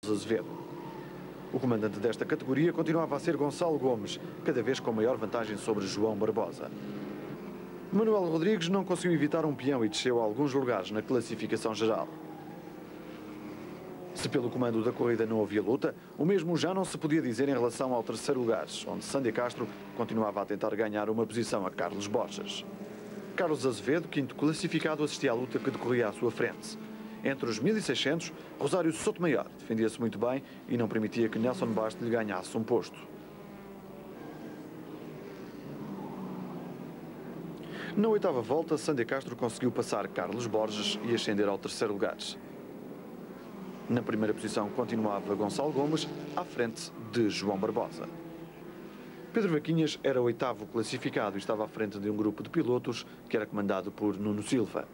Azevedo. O comandante desta categoria continuava a ser Gonçalo Gomes, cada vez com maior vantagem sobre João Barbosa. Manuel Rodrigues não conseguiu evitar um peão e desceu a alguns lugares na classificação geral. Se pelo comando da corrida não havia luta, o mesmo já não se podia dizer em relação ao terceiro lugar, onde Sandy Castro continuava a tentar ganhar uma posição a Carlos Borges. Carlos Azevedo, quinto classificado, assistia à luta que decorria à sua frente. Entre os 1600, Rosário Sotomayor defendia-se muito bem e não permitia que Nelson Basto lhe ganhasse um posto. Na oitava volta, Sandy Castro conseguiu passar Carlos Borges e ascender ao terceiro lugar. Na primeira posição continuava Gonçalo Gomes, à frente de João Barbosa. Pedro Vaquinhas era o oitavo classificado e estava à frente de um grupo de pilotos que era comandado por Nuno Silva.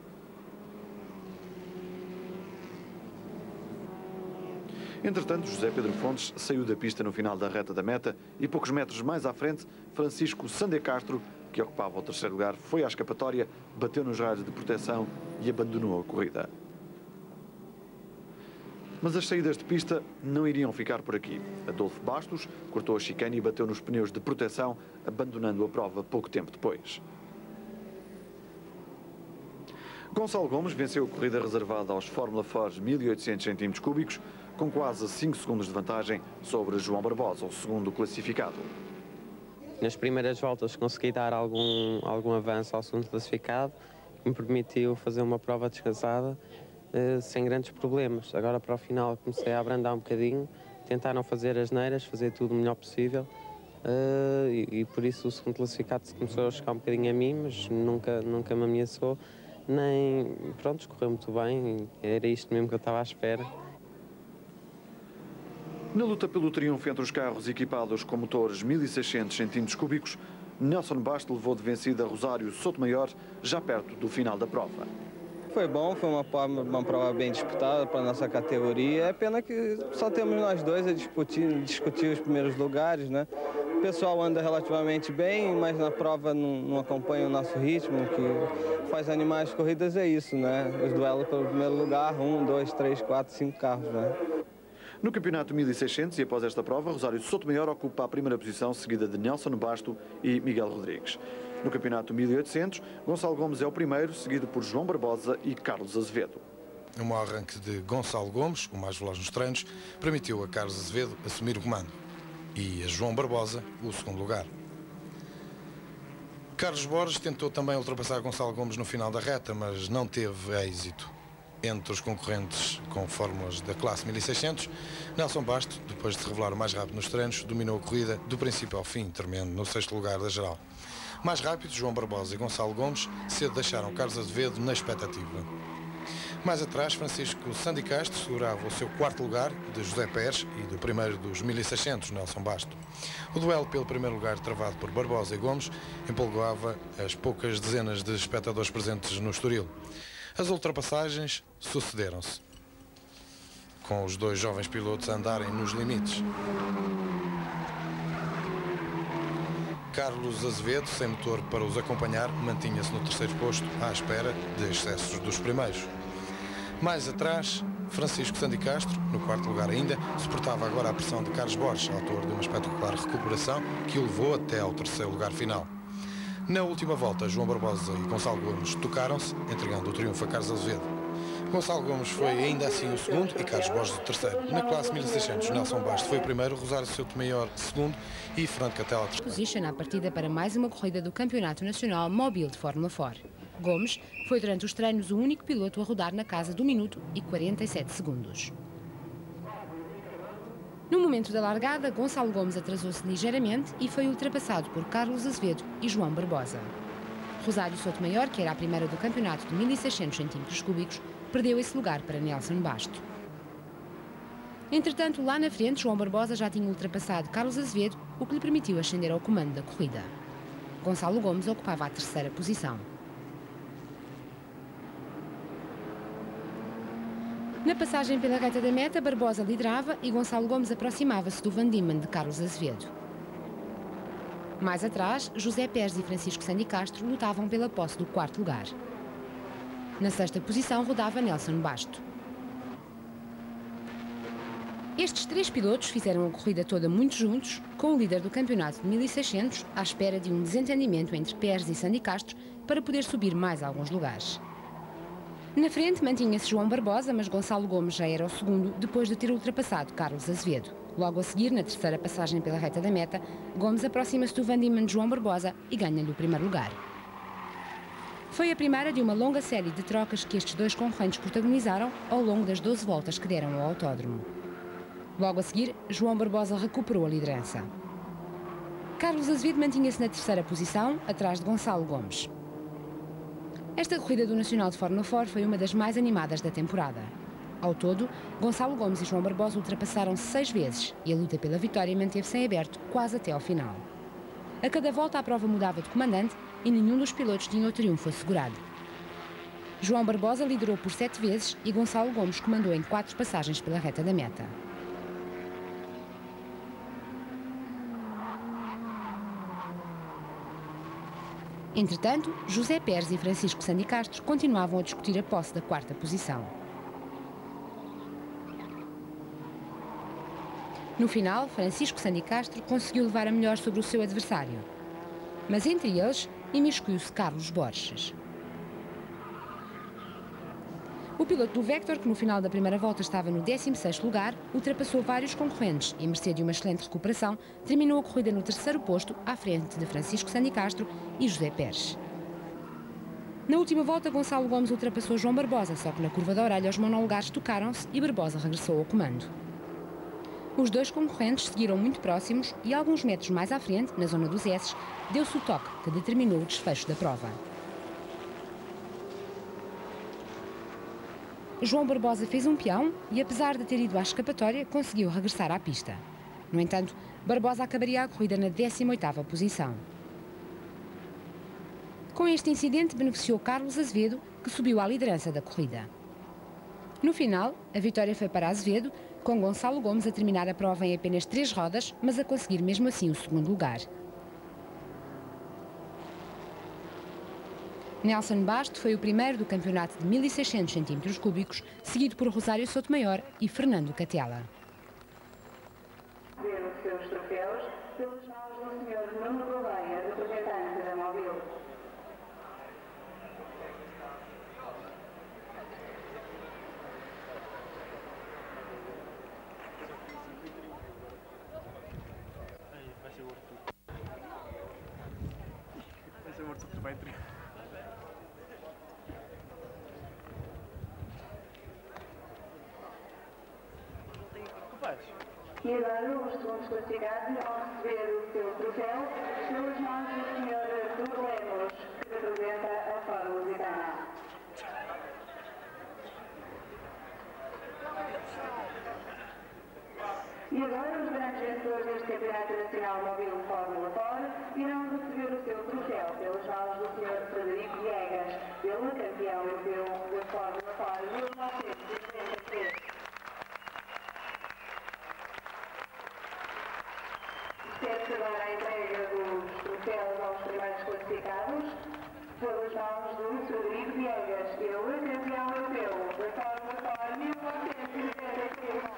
Entretanto, José Pedro Fontes saiu da pista no final da reta da meta e poucos metros mais à frente, Francisco Sandy Castro, que ocupava o terceiro lugar, foi à escapatória, bateu nos raios de proteção e abandonou a corrida. Mas as saídas de pista não iriam ficar por aqui. Adolfo Bastos cortou a chicane e bateu nos pneus de proteção, abandonando a prova pouco tempo depois. Gonçalo Gomes venceu a corrida reservada aos Fórmula Ford 1800 cm3, com quase 5 segundos de vantagem sobre João Barbosa, o segundo classificado. Nas primeiras voltas consegui dar algum avanço ao segundo classificado, que me permitiu fazer uma prova descansada, sem grandes problemas. Agora para o final comecei a abrandar um bocadinho, tentar não fazer asneiras, fazer tudo o melhor possível, e por isso o segundo classificado começou a chegar um bocadinho a mim, mas nunca me ameaçou, nem, pronto, correu muito bem, era isto mesmo que eu estava à espera. Na luta pelo triunfo entre os carros equipados com motores 1600 cm3, Nelson Basto levou de vencida Rosário Sotomayor, já perto do final da prova. Foi bom, foi uma prova bem disputada para a nossa categoria. É pena que só temos nós dois a discutir os primeiros lugares, né? O pessoal anda relativamente bem, mas na prova não acompanha o nosso ritmo. O que faz animar as corridas é isso, né? Os duelos pelo primeiro lugar, 1, 2, 3, 4, 5 carros, né? No campeonato 1600 e após esta prova, Rosário Sotomayor ocupa a primeira posição, seguida de Nelson Basto e Miguel Rodrigues. No campeonato 1800, Gonçalo Gomes é o primeiro, seguido por João Barbosa e Carlos Azevedo. Um mau arranque de Gonçalo Gomes, o mais veloz nos treinos, permitiu a Carlos Azevedo assumir o comando e a João Barbosa o segundo lugar. Carlos Borges tentou também ultrapassar Gonçalo Gomes no final da reta, mas não teve êxito. Entre os concorrentes com fórmulas da classe 1600, Nelson Basto, depois de se revelar o mais rápido nos treinos, dominou a corrida do princípio ao fim, terminando no sexto lugar da geral. Mais rápidos, João Barbosa e Gonçalo Gomes cedo deixaram Carlos Azevedo na expectativa. Mais atrás, Francisco Sandy Castro segurava o seu quarto lugar, de José Pérez, e do primeiro dos 1600, Nelson Basto. O duelo pelo primeiro lugar, travado por Barbosa e Gomes, empolgava as poucas dezenas de espectadores presentes no Estoril. As ultrapassagens sucederam-se, com os dois jovens pilotos a andarem nos limites. Carlos Azevedo, sem motor para os acompanhar, mantinha-se no terceiro posto, à espera de excessos dos primeiros. Mais atrás, Francisco Sandy Castro, no quarto lugar ainda, suportava agora a pressão de Carlos Borges, autor de uma espetacular recuperação que o levou até ao terceiro lugar final. Na última volta, João Barbosa e Gonçalo Gomes tocaram-se, entregando o triunfo a Carlos Azevedo. Gonçalo Gomes foi ainda assim o segundo e Carlos Borges o terceiro. Na classe 1600, Nelson Basto foi o primeiro, Rosário Sotomayor segundo e Fernando Catela terceiro. Posiciona a partida para mais uma corrida do Campeonato Nacional Móvel de Fórmula Ford. Gomes foi durante os treinos o único piloto a rodar na casa do minuto e 47 segundos. No momento da largada, Gonçalo Gomes atrasou-se ligeiramente e foi ultrapassado por Carlos Azevedo e João Barbosa. Rosário Sotomayor, que era a primeira do campeonato de 1600 cm3, perdeu esse lugar para Nelson Basto. Entretanto, lá na frente, João Barbosa já tinha ultrapassado Carlos Azevedo, o que lhe permitiu ascender ao comando da corrida. Gonçalo Gomes ocupava a terceira posição. Na passagem pela reta da meta, Barbosa liderava e Gonçalo Gomes aproximava-se do Van Diemen de Carlos Azevedo. Mais atrás, José Pérez e Francisco Sandy Castro lutavam pela posse do quarto lugar. Na sexta posição rodava Nelson Basto. Estes 3 pilotos fizeram a corrida toda muito juntos, com o líder do campeonato de 1600 à espera de um desentendimento entre Pérez e Sandy Castro para poder subir mais alguns lugares. Na frente mantinha-se João Barbosa, mas Gonçalo Gomes já era o segundo depois de ter ultrapassado Carlos Azevedo. Logo a seguir, na terceira passagem pela reta da meta, Gomes aproxima-se do Van Diemen de João Barbosa e ganha-lhe o primeiro lugar. Foi a primeira de uma longa série de trocas que estes dois concorrentes protagonizaram ao longo das 12 voltas que deram ao autódromo. Logo a seguir, João Barbosa recuperou a liderança. Carlos Azevedo mantinha-se na terceira posição, atrás de Gonçalo Gomes. Esta corrida do Nacional de Fórmula 4 foi uma das mais animadas da temporada. Ao todo, Gonçalo Gomes e João Barbosa ultrapassaram 6 vezes e a luta pela vitória manteve-se em aberto quase até ao final. A cada volta a prova mudava de comandante e nenhum dos pilotos tinha o triunfo assegurado. João Barbosa liderou por 7 vezes e Gonçalo Gomes comandou em 4 passagens pela reta da meta. Entretanto, José Pérez e Francisco Sandy Castro continuavam a discutir a posse da 4ª posição. No final, Francisco Sandy Castro conseguiu levar a melhor sobre o seu adversário. Mas entre eles, imiscuiu-se Carlos Borges. O piloto do Vector, que no final da primeira volta estava no 16º lugar, ultrapassou vários concorrentes e, à mercê de uma excelente recuperação, terminou a corrida no 3º posto, à frente de Francisco Sandy Castro e José Pérez. Na última volta, Gonçalo Gomes ultrapassou João Barbosa, só que na curva da orelha os monolugares tocaram-se e Barbosa regressou ao comando. Os dois concorrentes seguiram muito próximos e, alguns metros mais à frente, na zona dos S, deu-se o toque que determinou o desfecho da prova. João Barbosa fez um peão e, apesar de ter ido à escapatória, conseguiu regressar à pista. No entanto, Barbosa acabaria a corrida na 18ª posição. Com este incidente, beneficiou Carlos Azevedo, que subiu à liderança da corrida. No final, a vitória foi para Azevedo, com Gonçalo Gomes a terminar a prova em apenas 3 rodas, mas a conseguir mesmo assim o 2º lugar. Nelson Basto foi o primeiro do campeonato de 1600 cm3, seguido por Rosário Sotomayor e Fernando Catela. Ver os seus troféus pelas mãos do Sr. Nuno Gouveia, representante da Mobil. E agora os segundos classificados vão receber o seu troféu pelas mãos do Sr. Artur Lemos, que representa a Fórmula Lusitana. E agora os grandes vencedores deste Campeonato Nacional Móvel Fórmula 4 irão receber o seu troféu pelas mãos do Sr. Frederico Viegas, pelo campeão europeu da Fórmula 4 1993. Procede-se agora a entrega dos troféus aos primeiros classificados pelas mãos do Frederico Viegas, ele campeão europeu da Fórmula 4 1993.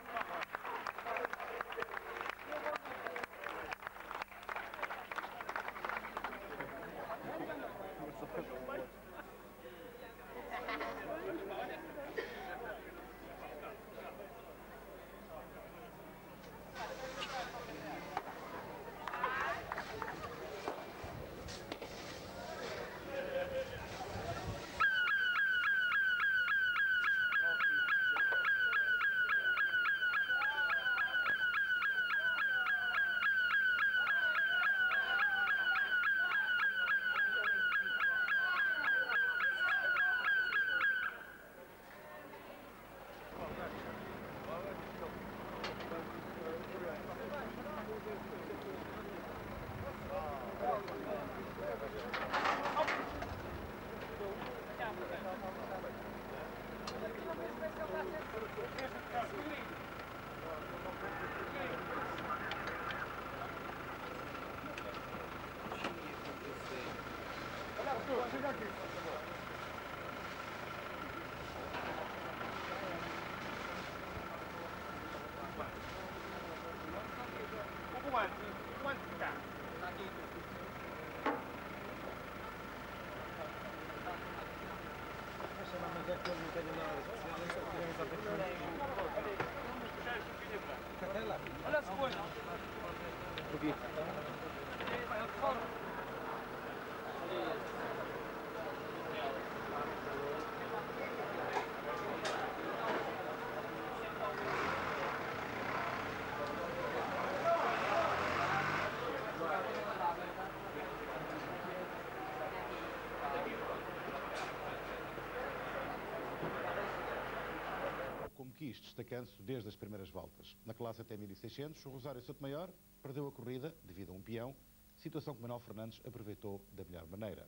Como quis, destacando-se desde as primeiras voltas. Na classe até 1600, o Rosário Sotomayor perdeu a corrida devido a um peão, situação que Manuel Fernandes aproveitou da melhor maneira.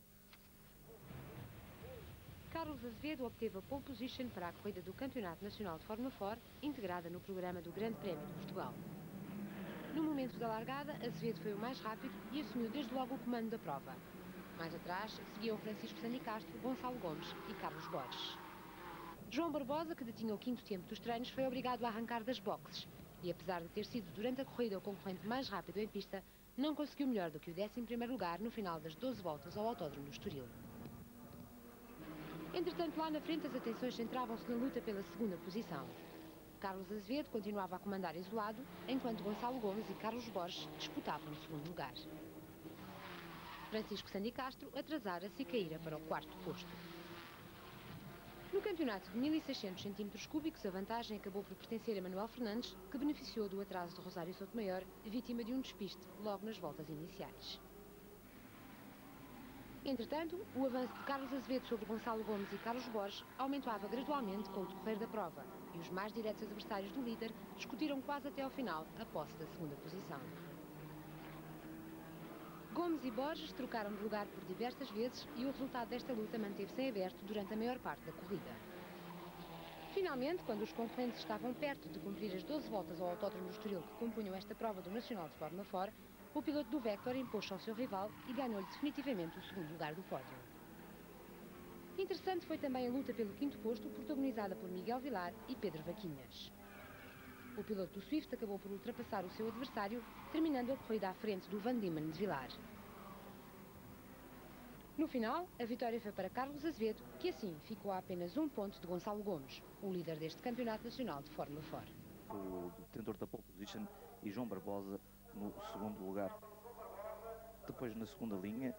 Carlos Azevedo obteve a pole position para a corrida do Campeonato Nacional de Fórmula 4, integrada no programa do Grande Prémio de Portugal. No momento da largada, Azevedo foi o mais rápido e assumiu desde logo o comando da prova. Mais atrás, seguiam Francisco Sandicastro, Gonçalo Gomes e Carlos Borges. João Barbosa, que detinha o quinto tempo dos treinos, foi obrigado a arrancar das boxes e, apesar de ter sido durante a corrida o concorrente mais rápido em pista, não conseguiu melhor do que o 11º lugar no final das 12 voltas ao Autódromo do Estoril. Entretanto, lá na frente as atenções centravam-se na luta pela segunda posição. Carlos Azevedo continuava a comandar isolado, enquanto Gonçalo Gomes e Carlos Borges disputavam o segundo lugar. Francisco Sandicastro atrasara-se e caíra para o quarto posto. No campeonato de 1600 cm3, a vantagem acabou por pertencer a Manuel Fernandes, que beneficiou do atraso de Rosário Sotomayor, vítima de um despiste logo nas voltas iniciais. Entretanto, o avanço de Carlos Azevedo sobre Gonçalo Gomes e Carlos Borges aumentava gradualmente com o decorrer da prova, e os mais diretos adversários do líder discutiram quase até ao final a posse da segunda posição. Gomes e Borges trocaram de lugar por diversas vezes e o resultado desta luta manteve-se em aberto durante a maior parte da corrida. Finalmente, quando os concorrentes estavam perto de cumprir as 12 voltas ao Autódromo do Estoril que compunham esta prova do Nacional de Fórmula 4, o piloto do Vector impôs-se ao seu rival e ganhou-lhe definitivamente o segundo lugar do pódio. Interessante foi também a luta pelo quinto posto, protagonizada por Miguel Vilar e Pedro Vaquinhas. O piloto do Swift acabou por ultrapassar o seu adversário, terminando a corrida à frente do Van Diemen de Vilar. No final, a vitória foi para Carlos Azevedo, que assim ficou a apenas um ponto de Gonçalo Gomes, o líder deste Campeonato Nacional de Fórmula 4. O detentor da pole position e João Barbosa no segundo lugar. Depois, na segunda linha,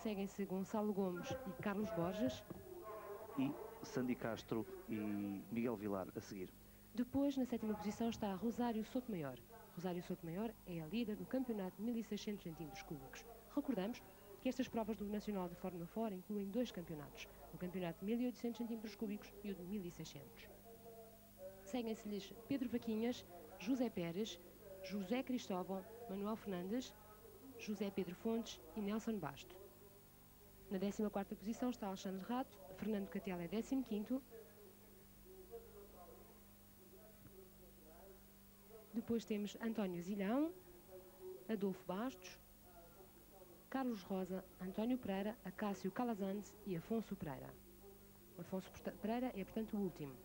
seguem-se Gonçalo Gomes e Carlos Borges. E Sandicastro e Miguel Vilar a seguir. Depois, na sétima posição, está Rosário Sotomayor. Rosário Sotomayor é a líder do campeonato de 1600 cm3. Recordamos que estas provas do Nacional de Fórmula 4 incluem dois campeonatos, o campeonato de 1800 cm3 e o de 1600. Seguem-se-lhes Pedro Vaquinhas, José Pérez, José Cristóvão, Manuel Fernandes, José Pedro Fontes e Nelson Basto. Na 14ª posição está Alexandre Rato, Fernando Catela é 15º. Depois temos António Zilhão, Adolfo Bastos, Carlos Rosa, António Pereira, Acácio Calazans e Afonso Pereira. Afonso Pereira é, portanto, o último.